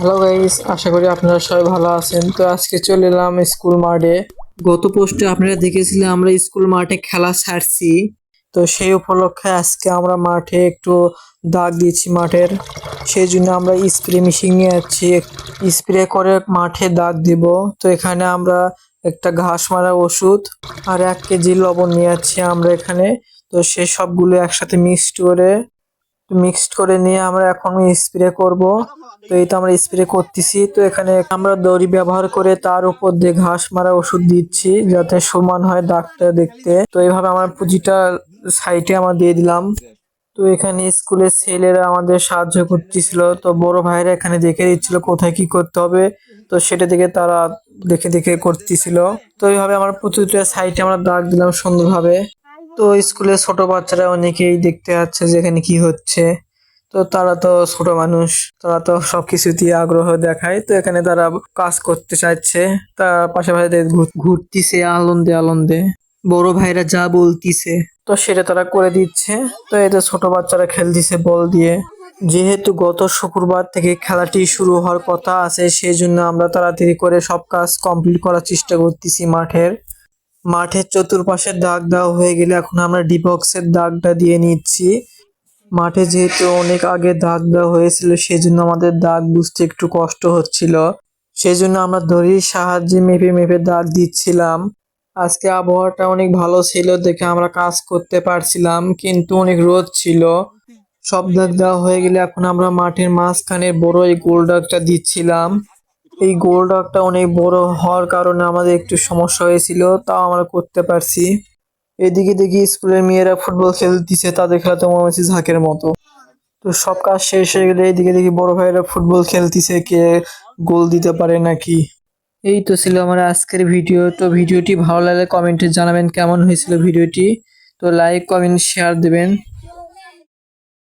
Hello guys, আশা করি আপনারা সবাই ভালো আছেন। তো আজকে চলে এলাম স্কুল মাঠে। গত পোস্টে আপনারা দেখেছিলেন আমরা স্কুল মাঠে খেলা ছাড়ছি। তো সেই উপলক্ষে আজকে আমরা মাঠে একটু দাগ দিয়েছি মাঠের। সেই জন্য আমরা স্প্রে মেশিন নিয়ে যাচ্ছি, স্প্রে করে মাঠে দাগ দিব। তো এখানে আমরা একটা ঘাস মারা ওষুধ আর 1 কেজি লবণ নিয়ে যাচ্ছি আমরা এখানে। তো সেই সবগুলো একসাথে মিক্সড করে নিয়ে আমরা এখন স্প্রে করব। তো এই তো আমরা স্প্রে করতেছি। তো এখানে আমরা দড়ি ব্যবহার করে তার উপর দিয়ে ঘাস মারা ওষুধ দিচ্ছি যাতে সমান হয় দাগটা দেখতে। তো এইভাবে আমার পুঁজিটা সাইডে আমরা দিয়ে দিলাম। তো এখানে স্কুলের ছেলেরা আমাদের সাহায্য করতেছিল। তো বড় ভাইরা এখানে দেখে দিচ্ছিল কোথায় কি করতে হবে। তো সেটা দেখে তারা দেখে দেখে করতেছিল। তো এইভাবে আমার প্রতিটা সাইডে আমরা দাগ দিলাম সুন্দরভাবে। তো স্কুলে ছোট বাচ্চারা অনেকেই দেখতে যাচ্ছে যে এখানে কি হচ্ছে। তো তারা তো ছোট মানুষ, তারা তো সবকিছুতেই আগ্রহ দেখায়। তো এখানে তারা কাজ করতে চাইছে, তা পাশাপাশি ঘুরতিছে আনন্দে আনন্দে। বড় ভাইরা যা বলতিছে তো সেটা তারা করে দিচ্ছে। তো এতে ছোট বাচ্চারা খেলতিছে বল দিয়ে। যেহেতু গত শুক্রবার থেকে খেলাটি শুরু হওয়ার কথা আছে, সেই জন্য আমরা তাড়াতাড়ি করে সব কাজ কমপ্লিট করার চেষ্টা করতেছি মাঠের চতুর্পাশে দাগ দেওয়া হয়ে গেলে এখন আমরা ডিবক্সের দাগটা দিয়ে নিচ্ছি। মাঠে যেহেতু অনেক আগে দাগ দেওয়া হয়েছিল সেজন্য আমাদের দাগ বুঝতে একটু কষ্ট হচ্ছিল। সেজন্য আমরা দড়ির সাহায্যে মেপে মেপে দাগ দিচ্ছিলাম। আজকে আবহাওয়াটা অনেক ভালো ছিল দেখে আমরা কাজ করতে পারছিলাম, কিন্তু অনেক রোদ ছিল। সব দাগ দেওয়া হয়ে গেলে এখন আমরা মাঠের মাঝখানে বড় এই গোল দাগটা দিচ্ছিলাম। এই গোল দাগটা অনেক বড় হওয়ার কারণে আমাদের একটু সমস্যা হয়েছিল, তাও আমরা করতে পারছি। এদিকে দেখি স্কুলের মেয়েরা ফুটবল খেলতেছে, তাদের খেলা তো মনে হচ্ছে ঝাঁকের মতো। তো সব কাজ শেষ হয়ে গেলে এদিকে দেখি বড় ভাইরা ফুটবল খেলতেছে, কে গোল দিতে পারে নাকি। এই তো ছিল আমার আজকের ভিডিও। তো ভিডিওটি ভালো লাগলে কমেন্টে জানাবেন কেমন হয়েছিল ভিডিওটি। তো লাইক কমেন্ট শেয়ার দেবেন।